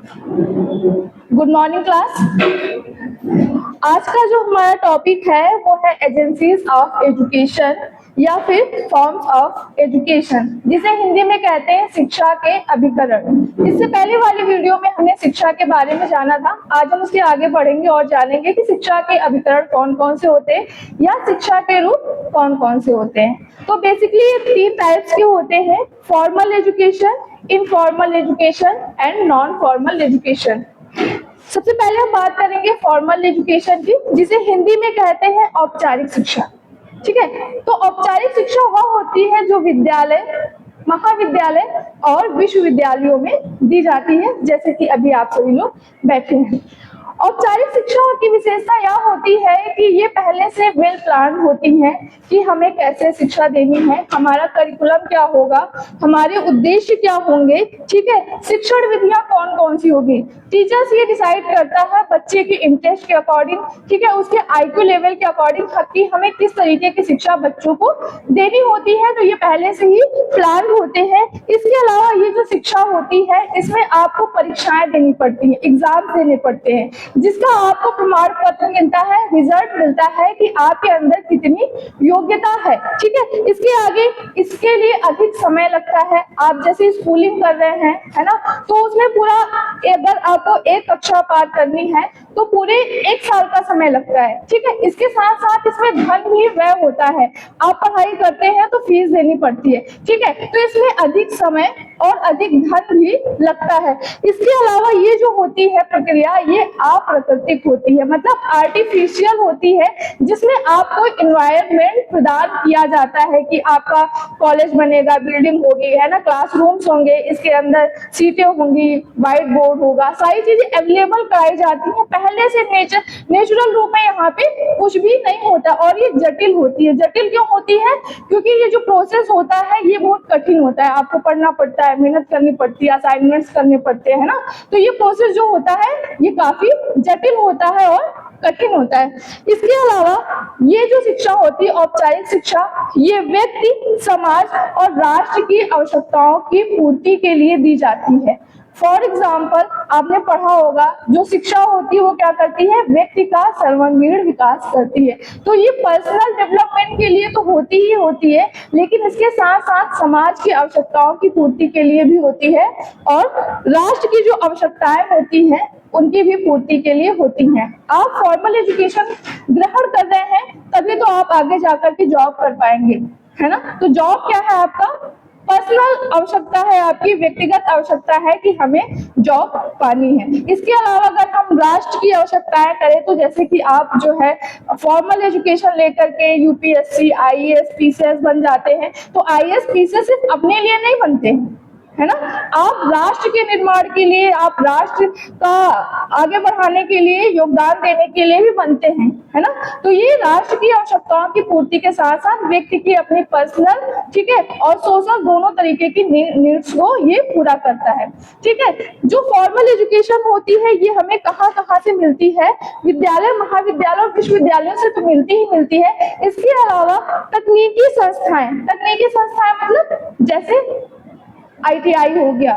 Good morning class. आज का जो हमारा टॉपिक है वो है एजेंसीज ऑफ एजुकेशन या फिर फॉर्म्स ऑफ एजुकेशन, जिसे हिंदी में कहते हैं शिक्षा के अभिकरण। इससे पहले वाली वीडियो में हमने शिक्षा के बारे में जाना था। आज हम उसके आगे बढ़ेंगे और जानेंगे कि शिक्षा के अभिकरण कौन कौन से होते हैं या शिक्षा के रूप कौन कौन से होते हैं। तो बेसिकली ये 3 टाइप्स के होते हैं: formal education, informal education and non formal education. सबसे पहले हम बात करेंगे फॉर्मल एजुकेशन की, जिसे हिंदी में कहते हैं औपचारिक शिक्षा। ठीक है, तो औपचारिक शिक्षा वह होती है जो विद्यालय, महाविद्यालय और विश्वविद्यालयों में दी जाती है, जैसे कि अभी आप सभी लोग बैठे हैं। औपचारिक शिक्षा की विशेषता यह होती है कि ये पहले से वेल प्लान होती है कि हमें कैसे शिक्षा देनी है, हमारा करिकुलम क्या होगा, हमारे उद्देश्य क्या होंगे। ठीक है, शिक्षण विधियां कौन कौन सी होगी, टीचर्स ये डिसाइड करता है बच्चे के इंटरेस्ट के अकॉर्डिंग, ठीक है, उसके आईक्यू लेवल के अकॉर्डिंग कि हमें किस तरीके की शिक्षा बच्चों को देनी होती है। तो ये पहले से ही प्लान होते हैं। इसके अलावा ये जो शिक्षा होती है इसमें आपको परीक्षाएं देनी पड़ती है, एग्जाम देने पड़ते हैं, जिसका आपको प्रमाण पत्र मिलता है, रिजल्ट मिलता है कि आपके अंदर कितनी योग्यता है। ठीक है, इसके आगे इसके लिए अधिक समय लगता है। आप जैसे स्कूलिंग कर रहे हैं, है ना, तो उसमें पूरा अगर आपको एक कक्षा पार करनी है तो पूरे 1 साल का समय लगता है। ठीक है, इसके साथ साथ इसमें धन भी व्यय होता है। आप पढ़ाई करते हैं तो फीस देनी पड़ती है। ठीक है, तो इसमें अधिक समय और अधिक धन भी लगता है। इसके अलावा ये जो होती है प्रक्रिया, ये अप्राकृतिक होती है, मतलब आर्टिफिशियल होती है, जिसमें आपको एनवायरनमेंट प्रदान किया जाता है कि आपका कॉलेज बनेगा, बिल्डिंग होगी, है ना, क्लासरूम्स होंगे, इसके अंदर सीटें होंगी, व्हाइट बोर्ड होगा, सारी चीजें अवेलेबल कराई जाती है। पहले से नेचुरल रूप में यहाँ पे कुछ भी नहीं होता। और ये जटिल होती है। जटिल क्यों होती है? क्योंकि ये जो प्रोसेस होता है ये बहुत कठिन होता है, आपको पढ़ना पड़ता है, मेहनत करनी पड़ती है, असाइनमेंट्स करने पड़ते हैं ना। तो ये प्रोसेस जो होता है ये काफी जटिल होता है और कठिन होता है। इसके अलावा ये जो शिक्षा होती है औपचारिक शिक्षा, ये व्यक्ति, समाज और राष्ट्र की आवश्यकताओं की पूर्ति के लिए दी जाती है। फॉर एग्जाम्पल, आपने पढ़ा होगा जो शिक्षा होती है वो क्या करती है, व्यक्ति का सर्वांगीण विकास करती है। तो ये पर्सनल डेवलपमेंट के लिए तो होती ही होती है, लेकिन इसके साथ साथ समाज की आवश्यकताओं की पूर्ति के लिए भी होती है और राष्ट्र की जो आवश्यकताएं होती हैं उनकी भी पूर्ति के लिए होती हैं। आप फॉर्मल एजुकेशन ग्रहण कर रहे हैं तभी तो आप आगे जाकर के जॉब कर पाएंगे, है ना। तो जॉब क्या है, आपका पर्सनल आवश्यकता है, आपकी व्यक्तिगत आवश्यकता है कि हमें जॉब पानी है। इसके अलावा अगर हम राष्ट्र की आवश्यकताएं करें तो जैसे कि आप जो है फॉर्मल एजुकेशन लेकर के यूपीएससी, आईएएस, पीसीएस बन जाते हैं, तो आईएएस, पीसीएस सिर्फ अपने लिए नहीं बनते हैं, है ना, आप राष्ट्र के निर्माण के लिए, आप राष्ट्र का आगे बढ़ाने के लिए, योगदान देने के लिए भी बनते हैं, है ना। तो ये राष्ट्र की आवश्यकताओं की पूर्ति के साथ साथ व्यक्ति की अपनी पर्सनल, ठीक है, और सोशल दोनों तरीके की नीड्स को ये पूरा करता है। ठीक है, जो फॉर्मल एजुकेशन होती है ये हमें कहाँ कहाँ से मिलती है, विद्यालय, महाविद्यालय और विश्वविद्यालयों से तो मिलती ही मिलती है। इसके अलावा तकनीकी संस्थाएं मतलब जैसे ITI हो गया,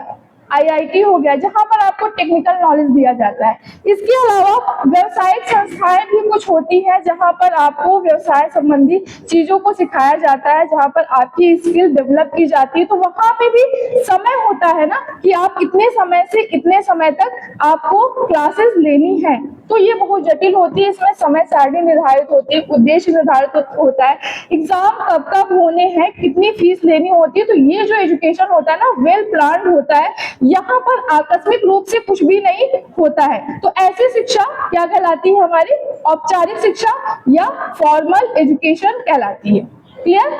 IIT हो गया, जहां पर आपको टेक्निकल नॉलेज दिया जाता है। इसके अलावा व्यावसायिक संस्थाएं भी कुछ होती है जहां पर आपको व्यवसाय संबंधी चीजों को सिखाया जाता है, जहां पर आपकी स्किल डेवलप की जाती है। तो वहां पे भी समय होता है ना कि आप इतने समय से इतने समय तक आपको क्लासेस लेनी है। तो ये बहुत जटिल होती है, इसमें समय सारणी निर्धारित होती है, उद्देश्य निर्धारित होता है, एग्जाम कब कब होने हैं, कितनी फीस लेनी होती है। तो ये जो एजुकेशन होता है ना वेल प्लान्ड होता है, यहाँ पर आकस्मिक रूप से कुछ भी नहीं होता है। तो ऐसी शिक्षा क्या कहलाती है, हमारी औपचारिक शिक्षा या फॉर्मल एजुकेशन कहलाती है। क्लियर?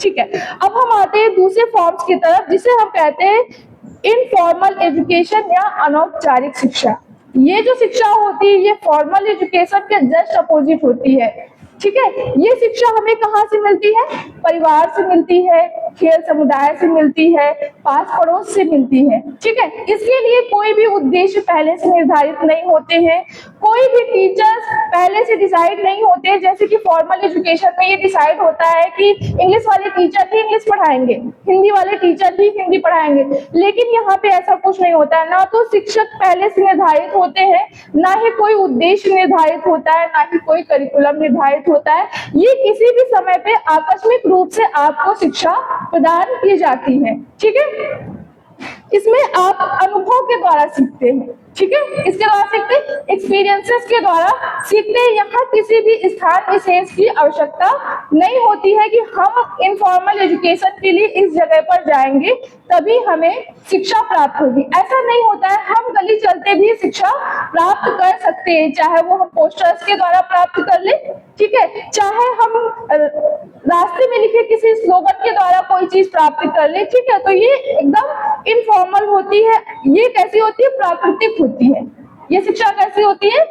ठीक है, अब हम आते हैं दूसरे फॉर्म्स की तरफ, जिसे हम कहते हैं इनफॉर्मल एजुकेशन या अनौपचारिक शिक्षा। ये जो शिक्षा होती है ये फॉर्मल एजुकेशन के जस्ट अपोजिट होती है। ठीक है, ये शिक्षा हमें कहाँ से मिलती है, परिवार से मिलती है, खेल समुदाय से मिलती है, पास पड़ोस से मिलती है। ठीक है, इसके लिए कोई भी उद्देश्य पहले से निर्धारित नहीं होते हैं, कोई भी टीचर्स पहले से डिसाइड नहीं होते। जैसे कि फॉर्मल एजुकेशन में ये डिसाइड होता है कि इंग्लिश वाले टीचर ही इंग्लिश पढ़ाएंगे, हिंदी वाले टीचर ही हिंदी पढ़ाएंगे, लेकिन यहाँ पे ऐसा कुछ नहीं होता है। ना तो शिक्षक पहले से निर्धारित होते हैं, ना ही कोई उद्देश्य निर्धारित होता है, ना ही कोई करिकुलम निर्धारित होता है। ये किसी भी समय पे आकस्मिक रूप से आपको शिक्षा प्रदान की जाती है। ठीक है, इसमें आप अनुभव के द्वारा सीखते हैं। ठीक है, इसके द्वारा सीखते हैं, एक्सपीरियंसेस के द्वारा सीखते हैं। यहाँ किसी भी स्थान विशेष की आवश्यकता नहीं होती है कि हम इनफॉर्मल एजुकेशन के लिए इस जगह पर जाएंगे तभी हमें शिक्षा प्राप्त होगी, ऐसा नहीं होता है। हम गली चलते भी शिक्षा प्राप्त कर सकते हैं, चाहे वो हम पोस्टर्स के द्वारा प्राप्त कर ले, ठीक है, चाहे हम रास्ते में लिखे किसी स्लोगन के द्वारा कोई चीज प्राप्त कर ले। ठीक है, तो ये एकदम इनफॉर्मल होती है। ये कैसी होती है? प्राकृतिक होती है। ये शिक्षा कैसी होती है?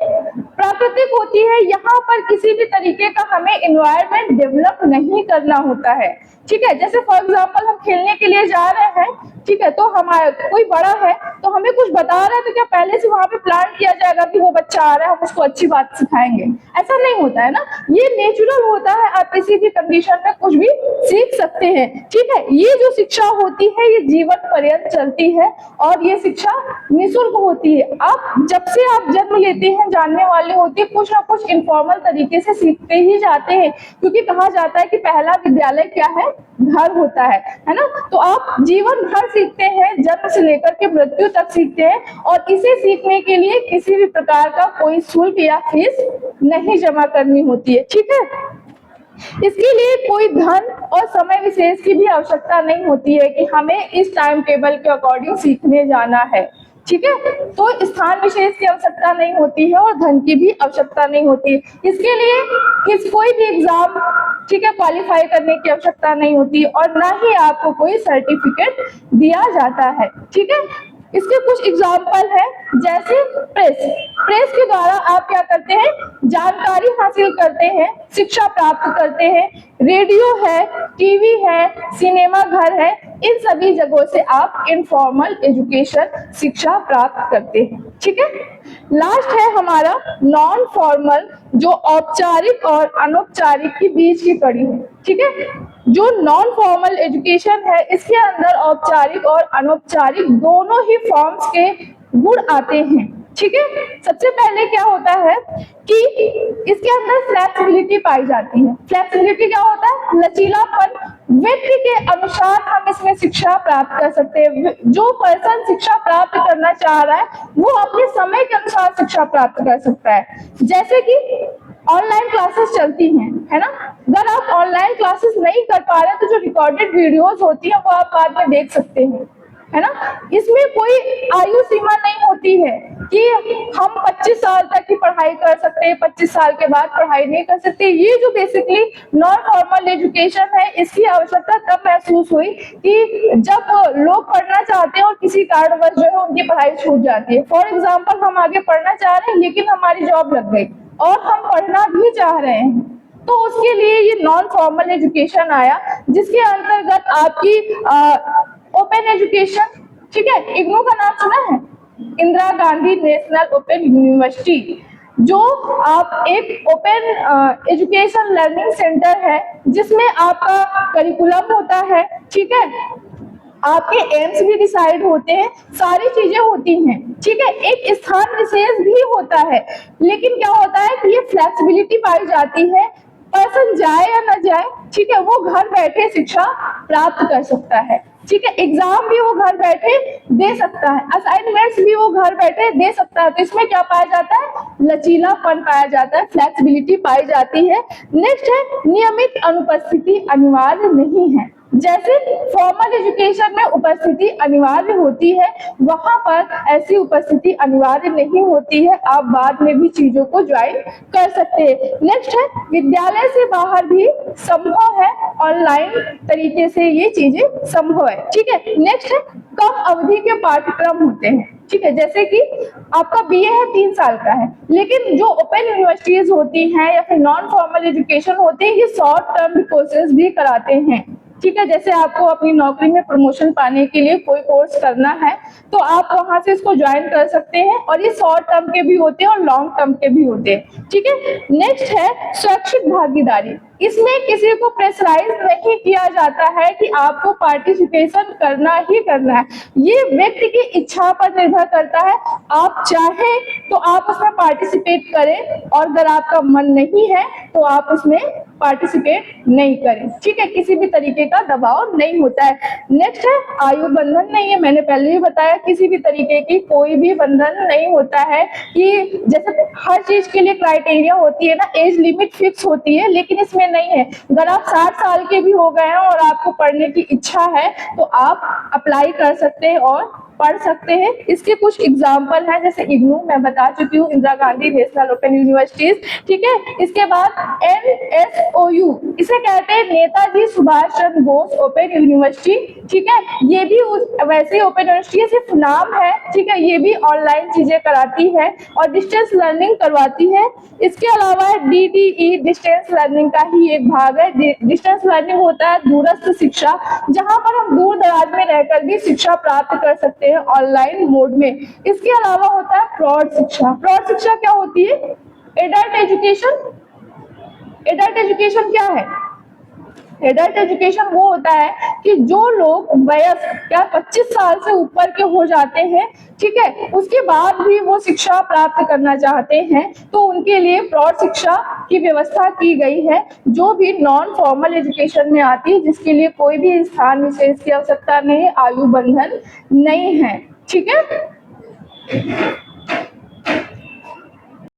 प्राकृतिक होती है। यहाँ पर किसी भी तरीके का हमें एनवायरनमेंट डेवलप नहीं करना होता है। ठीक है, जैसे फॉर एग्जांपल हम खेलने के लिए जा रहे हैं, ठीक है, तो हमारा कोई बड़ा है तो हमें कुछ बता रहा है, तो क्या पहले से वहां पे प्लान किया जाएगा कि वो बच्चा आ रहा है हम उसको अच्छी बात सिखाएंगे? ऐसा नहीं होता है ना, ये नेचुरल होता है। आप किसी भी कंडीशन में कुछ भी सीख सकते हैं। ठीक है, ये जो शिक्षा होती है ये जीवन पर्यंत चलती है और ये शिक्षा निःशुल्क होती है। आप जब से आप जन्म लेते हैं जानने वाले होते हैं, कुछ ना कुछ इनफॉर्मल तरीके से सीखते ही जाते हैं, क्योंकि कहा जाता है कि पहला विद्यालय क्या है? घर होता है ना। तो आप जीवन भर सीखते हैं, जन्म से लेकर के मृत्यु तक सीखते हैं, और इसे सीखने के लिए किसी भी प्रकार का कोई शुल्क या फीस नहीं जमा करनी होती है। ठीक है, इसके लिए कोई धन और समय विशेष की भी आवश्यकता नहीं होती है कि हमें इस टाइम टेबल के अकॉर्डिंग सीखने जाना है। ठीक है, तो स्थान विशेष की आवश्यकता नहीं होती है और धन की भी आवश्यकता नहीं होती है। इसके लिए कोई भी एग्जाम, ठीक है, क्वालिफाई करने की आवश्यकता नहीं होती और ना ही आपको कोई सर्टिफिकेट दिया जाता है। ठीक है, इसके कुछ एग्जाम्पल है, जैसे प्रेस के द्वारा आप क्या करते हैं? जानकारी हासिल करते हैं, शिक्षा प्राप्त करते हैं। रेडियो है, टीवी है, सिनेमा घर है, इन सभी जगहों से आप इनफॉर्मल एजुकेशन शिक्षा प्राप्त करते हैं। ठीक है, लास्ट है हमारा नॉन फॉर्मल, जो औपचारिक और अनौपचारिक के बीच की कड़ी है। ठीक है, जो नॉन फॉर्मल एजुकेशन है इसके अंदर औपचारिक और अनौपचारिक दोनों ही फॉर्म्स के गुण आते हैं। ठीक है, सबसे पहले क्या होता है कि इसके अंदर फ्लेक्सिबिलिटी पाई जाती है। फ्लेक्सिबिलिटी क्या होता है? लचीलापन। व्यक्ति के अनुसार हम इसमें शिक्षा प्राप्त कर सकते हैं। जो पर्सन शिक्षा प्राप्त करना चाह रहा है वो अपने समय के अनुसार शिक्षा प्राप्त कर सकता है। जैसे कि ऑनलाइन क्लासेस चलती हैं, है ना, अगर आप ऑनलाइन क्लासेस नहीं कर पा रहे तो जो रिकॉर्डेड वीडियोस होती हैं वो आप बाद में देख सकते हैं, है ना। इसमें कोई आयु सीमा नहीं होती है कि हम 25 साल तक की पढ़ाई कर सकते हैं, 25 साल के बाद पढ़ाई नहीं कर सकते। ये जो बेसिकली नॉन फॉर्मल एजुकेशन है इसकी आवश्यकता तब महसूस हुई कि जब लोग पढ़ना चाहते हैं और किसी कारणवश जो है उनकी पढ़ाई छूट जाती है। फॉर एग्जाम्पल, हम आगे पढ़ना चाह रहे हैं लेकिन हमारी जॉब लग गई और हम पढ़ना भी चाह रहे हैं, तो उसके लिए ये नॉन फॉर्मल एजुकेशन आया, जिसके अंतर्गत आपकी ओपन एजुकेशन, ठीक है, इग्नू का नाम सुना है? Indira Gandhi national open university, जो आप एक ओपन एजुकेशन लर्निंग सेंटर है जिसमें आपका करिकुलम होता है। ठीक है, आपके एम्स भी डिसाइड होते हैं, सारी चीजें होती हैं। ठीक है, एक स्थान विशेष भी होता है, लेकिन क्या होता है कि ये फ्लेक्सिबिलिटी पाई जाती है, पर्सन जाए या ना जाए, ठीक है, वो घर बैठे शिक्षा प्राप्त कर सकता है। ठीक है, एग्जाम भी वो घर बैठे दे सकता है, असाइनमेंट्स भी वो घर बैठे दे सकता है। तो इसमें क्या पाया जाता है? लचीलापन पाया जाता है, फ्लेक्सिबिलिटी पाई जाती है। नेक्स्ट है नियमित अनुपस्थिति अनिवार्य नहीं है। जैसे फॉर्मल एजुकेशन में उपस्थिति अनिवार्य होती है, वहां पर ऐसी उपस्थिति अनिवार्य नहीं होती है, आप बाद में भी चीजों को ज्वाइन कर सकते हैं। नेक्स्ट है विद्यालय से बाहर भी संभव है, ऑनलाइन तरीके से ये चीजें संभव है। ठीक है, नेक्स्ट है कम अवधि के पाठ्यक्रम होते हैं। ठीक है, जैसे कि आपका बीए है 3 साल का है, लेकिन जो ओपन यूनिवर्सिटीज होती हैं या फिर नॉन फॉर्मल एजुकेशन होते हैं ये शॉर्ट टर्म कोर्सेज भी कराते हैं। ठीक है। जैसे आपको अपनी नौकरी में प्रमोशन पाने के लिए कोई कोर्स करना है तो आप वहां से इसको ज्वाइन कर सकते हैं, और ये शॉर्ट टर्म के भी होते हैं और लॉन्ग टर्म के भी होते हैं, ठीक है। नेक्स्ट है स्वैच्छिक भागीदारी। इसमें किसी को प्रेशराइज नहीं किया जाता है कि आपको पार्टिसिपेशन करना ही करना है, ये व्यक्ति की इच्छा पर निर्भर करता है। आप चाहें तो आप उसमें पार्टिसिपेट करें, और अगर आपका मन नहीं है तो आप उसमें पार्टिसिपेट नहीं करें, ठीक है। किसी भी तरीके का दबाव नहीं होता है। नेक्स्ट है आयु बंधन नहीं है। मैंने पहले भी बताया किसी भी तरीके की कोई भी बंधन नहीं होता है कि जैसे हर चीज के लिए क्राइटेरिया होती है ना, एज लिमिट फिक्स होती है, लेकिन इसमें नहीं है। अगर आप 60 साल के भी हो गए हैं और आपको पढ़ने की इच्छा है तो आप अप्लाई कर सकते हैं और पढ़ सकते हैं। इसके कुछ एग्जाम्पल हैं, जैसे इग्नू मैं बता चुकी हूँ, Indira Gandhi national open universities, ठीक है। इसके बाद NSOU, इसे कहते हैं नेताजी सुभाष चंद्र बोस ओपन यूनिवर्सिटी, ठीक है। ये भी वैसे ओपन यूनिवर्सिटी सिर्फ नाम है, ठीक है। ये भी ऑनलाइन चीजें कराती है और डिस्टेंस लर्निंग करवाती है। इसके अलावा DDE डिस्टेंस लर्निंग का ही एक भाग है। डिस्टेंस लर्निंग होता है दूरस्थ शिक्षा, जहां पर हम दूर दराज में रहकर भी शिक्षा प्राप्त कर सकते हैं ऑनलाइन मोड में। इसके अलावा होता है प्रौढ़ शिक्षा। प्रौढ़ शिक्षा क्या होती है? Adult education. एडल्ट एजुकेशन क्या है? एडल्ट एजुकेशन वो होता है कि जो लोग वयस्क या 25 साल से ऊपर के हो जाते हैं, ठीक है, उसके बाद भी वो शिक्षा प्राप्त करना चाहते हैं तो उनके लिए प्रौढ़ शिक्षा की व्यवस्था की गई है, जो भी नॉन फॉर्मल एजुकेशन में आती है, जिसके लिए कोई भी स्थान विशेष की आवश्यकता नहीं, आयु बंधन नहीं है, ठीक है।